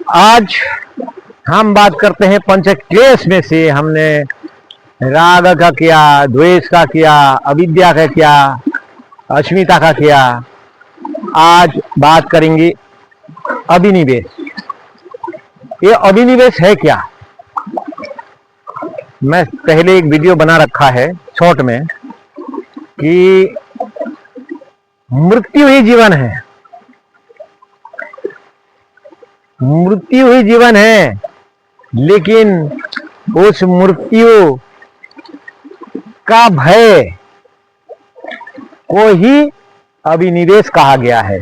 आज हम बात करते हैं पंच क्लेश में से। हमने राग का किया, द्वेष का किया, अविद्या का किया, अस्मिता का किया। आज बात करेंगे अभिनिवेश। ये अभिनिवेश है क्या? मैं पहले एक वीडियो बना रखा है शॉर्ट में कि मृत्यु ही जीवन है, मृत्यु ही जीवन है, लेकिन उस मृत्यु का भय को ही अभिनिवेश कहा गया है।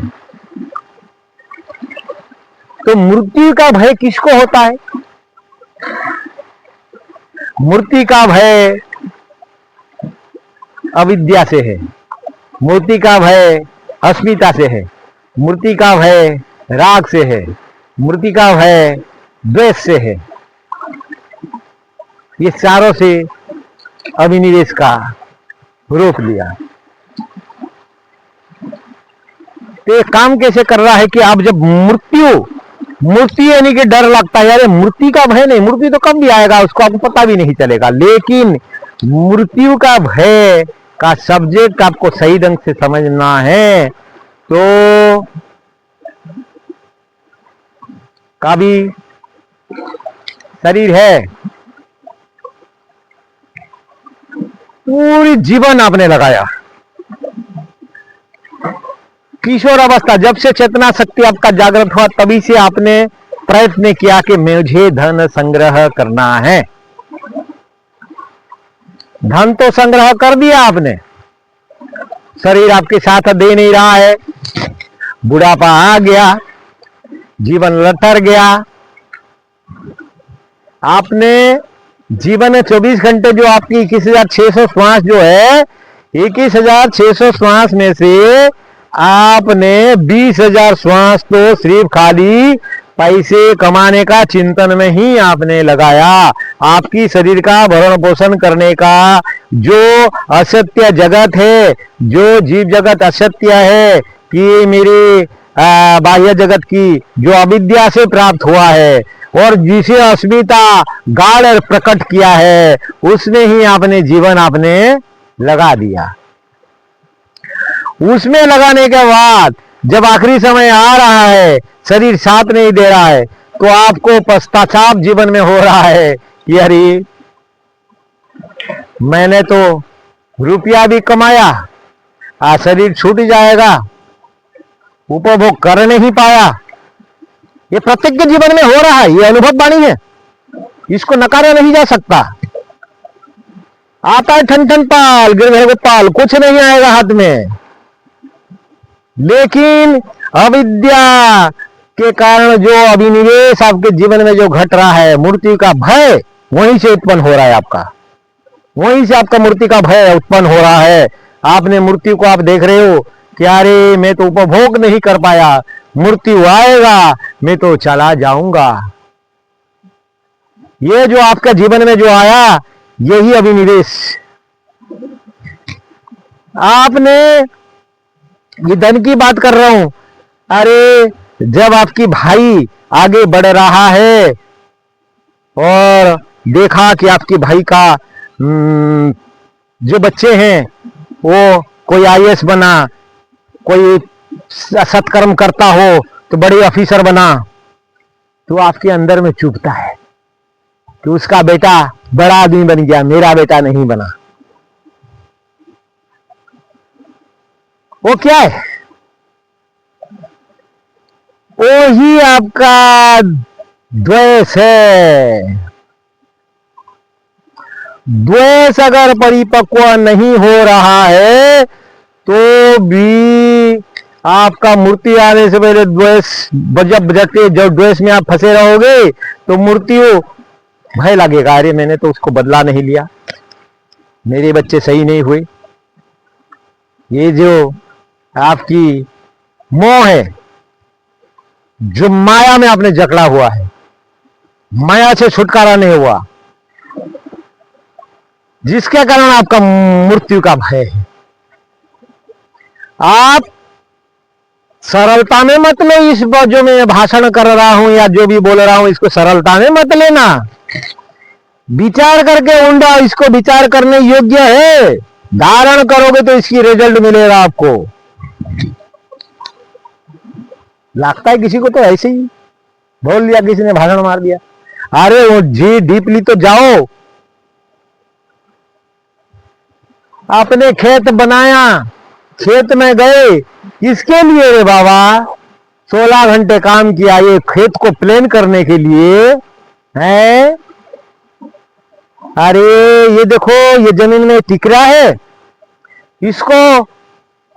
तो मृत्यु का भय किसको होता है? मृत्यु का भय अविद्या से है, मृत्यु का भय अस्मिता से है, मृत्यु का भय राग से है, मृत्यु का भय द्वेष से है। ये चारों से अभिनिवेश का रूप लिया। तो ये काम कैसे कर रहा है कि आप जब मृत्यु यानी कि डर लगता है, यार मृत्यु का भय नहीं, मृत्यु तो कब भी आएगा उसको आपको पता भी नहीं चलेगा, लेकिन मृत्यु का भय का सब्जेक्ट आपको सही ढंग से समझना है तो कभी शरीर है, पूरी जीवन आपने लगाया, किशोर अवस्था जब से चेतना शक्ति आपका जागृत हुआ तभी से आपने प्रयत्न किया कि मुझे धन संग्रह करना है। धन तो संग्रह कर दिया आपने, शरीर आपके साथ दे नहीं रहा है, बुढ़ापा आ गया, जीवन लटर गया। आपने जीवन में 24 घंटे जो आपकी 21,600 श्वास जो है, 21,600 श्वास में से आपने 20,000 श्वास तो सिर्फ खाली पैसे कमाने का चिंतन में ही आपने लगाया। आपकी शरीर का भरण पोषण करने का जो असत्य जगत है, जो जीव जगत असत्य है कि मेरे बाह्य जगत की जो अविद्या से प्राप्त हुआ है और जिसे अस्मिता गाढ़ प्रकट किया है, उसमें ही आपने जीवन आपने लगा दिया। उसमें लगाने के बाद जब आखिरी समय आ रहा है, शरीर साथ नहीं दे रहा है, तो आपको पश्चाताप जीवन में हो रहा है कि अरे मैंने तो रुपया भी कमाया, आज शरीर छूट जाएगा, उपभोग कर नहीं पाया। ये प्रत्येक के जीवन में हो रहा है, ये अनुभव वाणी है, इसको नकारा नहीं जा सकता। आता है ठन ठन पाल, गिरधर गोपाल, कुछ नहीं आएगा हाथ में, लेकिन अविद्या के कारण जो अभिनिवेश आपके जीवन में जो घट रहा है, मृत्यु का भय वहीं से उत्पन्न हो रहा है। आपका वहीं से आपका मृत्यु का भय उत्पन्न हो रहा है। आपने मृत्यु को आप देख रहे हो कि अरे मैं तो उपभोग नहीं कर पाया, मृत्यु आएगा मैं तो चला जाऊंगा। ये जो आपका जीवन में जो आया, यही अभिनिवेश। आपने ये धन की बात कर रहा हूं, अरे जब आपकी भाई आगे बढ़ रहा है और देखा कि आपके भाई का जो बच्चे हैं वो कोई आईएएस बना, कोई सत्कर्म करता हो तो बड़े ऑफिसर बना, तो आपके अंदर में चुभता है कि उसका बेटा बड़ा आदमी बन गया, मेरा बेटा नहीं बना। वो क्या है? वो ही आपका द्वेष है। द्वेष अगर परिपक्व नहीं हो रहा है तो भी आपका मृत्यु आने से पहले द्वेष बजटे, जब द्वेष में आप फंसे रहोगे तो मृत्यु भय लगेगा, अरे मैंने तो उसको बदला नहीं लिया, मेरे बच्चे सही नहीं हुए। ये जो आपकी मोह है, जो माया में आपने जकड़ा हुआ है, माया से छुटकारा नहीं हुआ, जिसके कारण आपका मृत्यु का भय है। आप सरलता में मत लो। इस जो मैं भाषण कर रहा हूं या जो भी बोल रहा हूं, इसको सरलता में मत लेना। विचार करके ऊंडा, इसको विचार करने योग्य है। धारण करोगे तो इसकी रिजल्ट मिलेगा आपको। लगता है किसी को तो ऐसे ही बोल दिया, किसी ने भाषण मार दिया। अरे वो जी डीपली तो जाओ। आपने खेत बनाया, खेत में गए, इसके लिए रे बाबा 16 घंटे काम किया, ये खेत को प्लेन करने के लिए है। अरे ये देखो, ये जमीन में टिक रहा है, इसको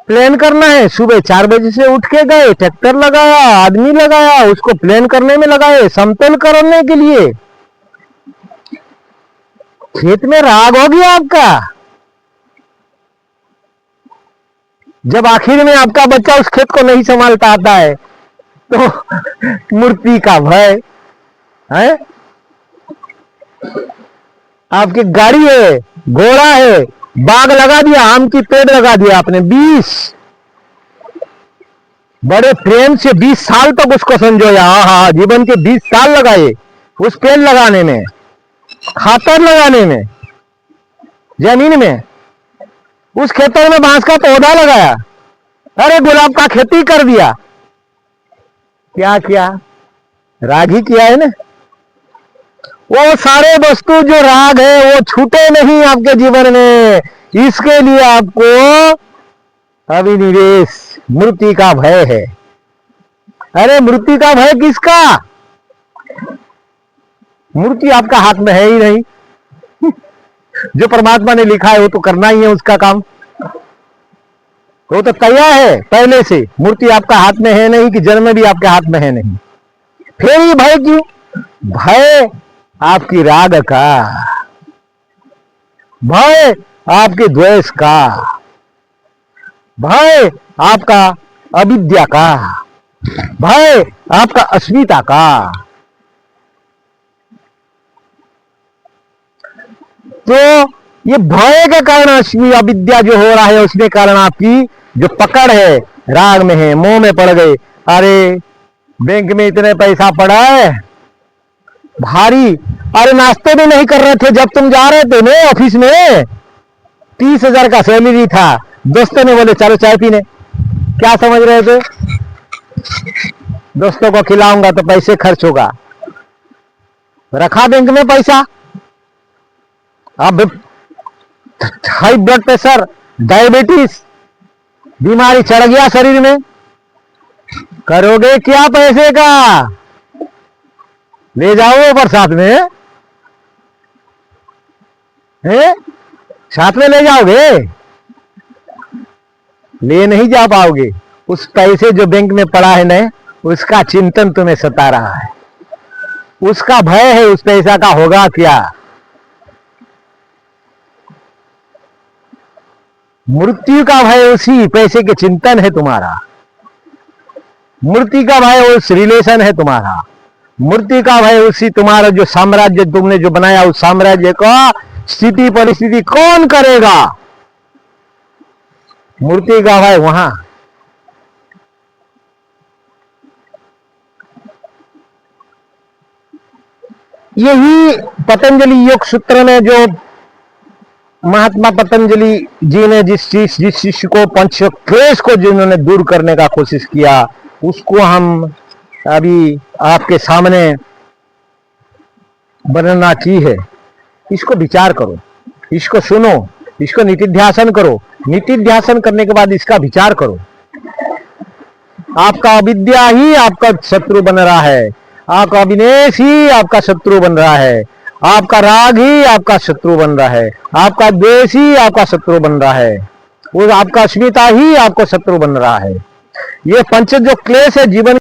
प्लेन करना है। सुबह 4 बजे से उठ के गए, ट्रैक्टर लगाया, आदमी लगाया, उसको प्लेन करने में लगाए, समतल करने के लिए। खेत में राग हो गया आपका। जब आखिर में आपका बच्चा उस खेत को नहीं संभाल पाता है तो मूर्ति का भय है। आपकी गाड़ी है, घोड़ा है, बाग लगा दिया, आम की पेड़ लगा दिया आपने 20, बड़े प्रेम से 20 साल तक उसको संजोया। हाँ, जीवन के 20 साल लगाए उस पेड़ लगाने में, खातर लगाने में, जमीन में। उस खेतर में बांस का पौधा लगाया, अरे गुलाब का खेती कर दिया। क्या किया? राग ही किया है ना। वो सारे वस्तु जो राग है वो छूटे नहीं आपके जीवन में। इसके लिए आपको अभिनिवेश, मृत्यु का भय है। अरे मृत्यु का भय किसका? मृत्यु आपका हाथ में है ही नहीं। जो परमात्मा ने लिखा है वो तो करना ही है उसका काम, वो तो तैयार है पहले से। मूर्ति आपका हाथ में है नहीं कि जन्म भी आपके हाथ में है नहीं। फिर ये भय क्यों? भय आपकी राग का, भय आपके द्वेष का, भय आपका अविद्या का, भय आपका अस्मिता का। तो ये भय के कारण अविद्या जो हो रहा है, उसके कारण आपकी जो पकड़ है राग में है, मोह में पड़ गए। अरे बैंक में इतने पैसा पड़ा है भारी, अरे नाश्ते भी नहीं कर रहे थे जब तुम जा रहे थे ना ऑफिस में। 30,000 का सैलरी था, दोस्तों ने बोले चलो चाय पीने। क्या समझ रहे थे? दोस्तों को खिलाऊंगा तो पैसे खर्च होगा। रखा बैंक में पैसा, अब हाई ब्लड प्रेशर, डायबिटीज बीमारी चढ़ गया शरीर में, करोगे क्या पैसे का? ले जाओ पर साथ में है, साथ में ले जाओगे? ले नहीं जा पाओगे। उस पैसे जो बैंक में पड़ा है ना, उसका चिंतन तुम्हें सता रहा है, उसका भय है, उस पैसा का होगा क्या। मृत्यु का भय उसी पैसे के चिंतन है तुम्हारा। मृत्यु का भय उस रिलेशन है तुम्हारा। मृत्यु का भय उसी तुम्हारा जो साम्राज्य तुमने जो बनाया, उस साम्राज्य का स्थिति परिस्थिति कौन करेगा? मृत्यु का भय वहां। यही पतंजलि योग सूत्र में जो महात्मा पतंजलि जी ने जिस शिष्य को पंच क्लेश को जिन्होंने दूर करने का कोशिश किया, उसको हम अभी आपके सामने वर्णना की है। इसको विचार करो, इसको सुनो, इसको नितिध्यासन करो। नितिध्यासन करने के बाद इसका विचार करो। आपका अविद्या ही आपका शत्रु बन रहा है, आपका अविनेश ही आपका शत्रु बन रहा है, आपका राग ही आपका शत्रु बन रहा है, आपका द्वेष ही आपका शत्रु बन रहा है, वो आपका अस्मिता ही आपको शत्रु बन रहा है। ये पंच जो क्लेश है जीवन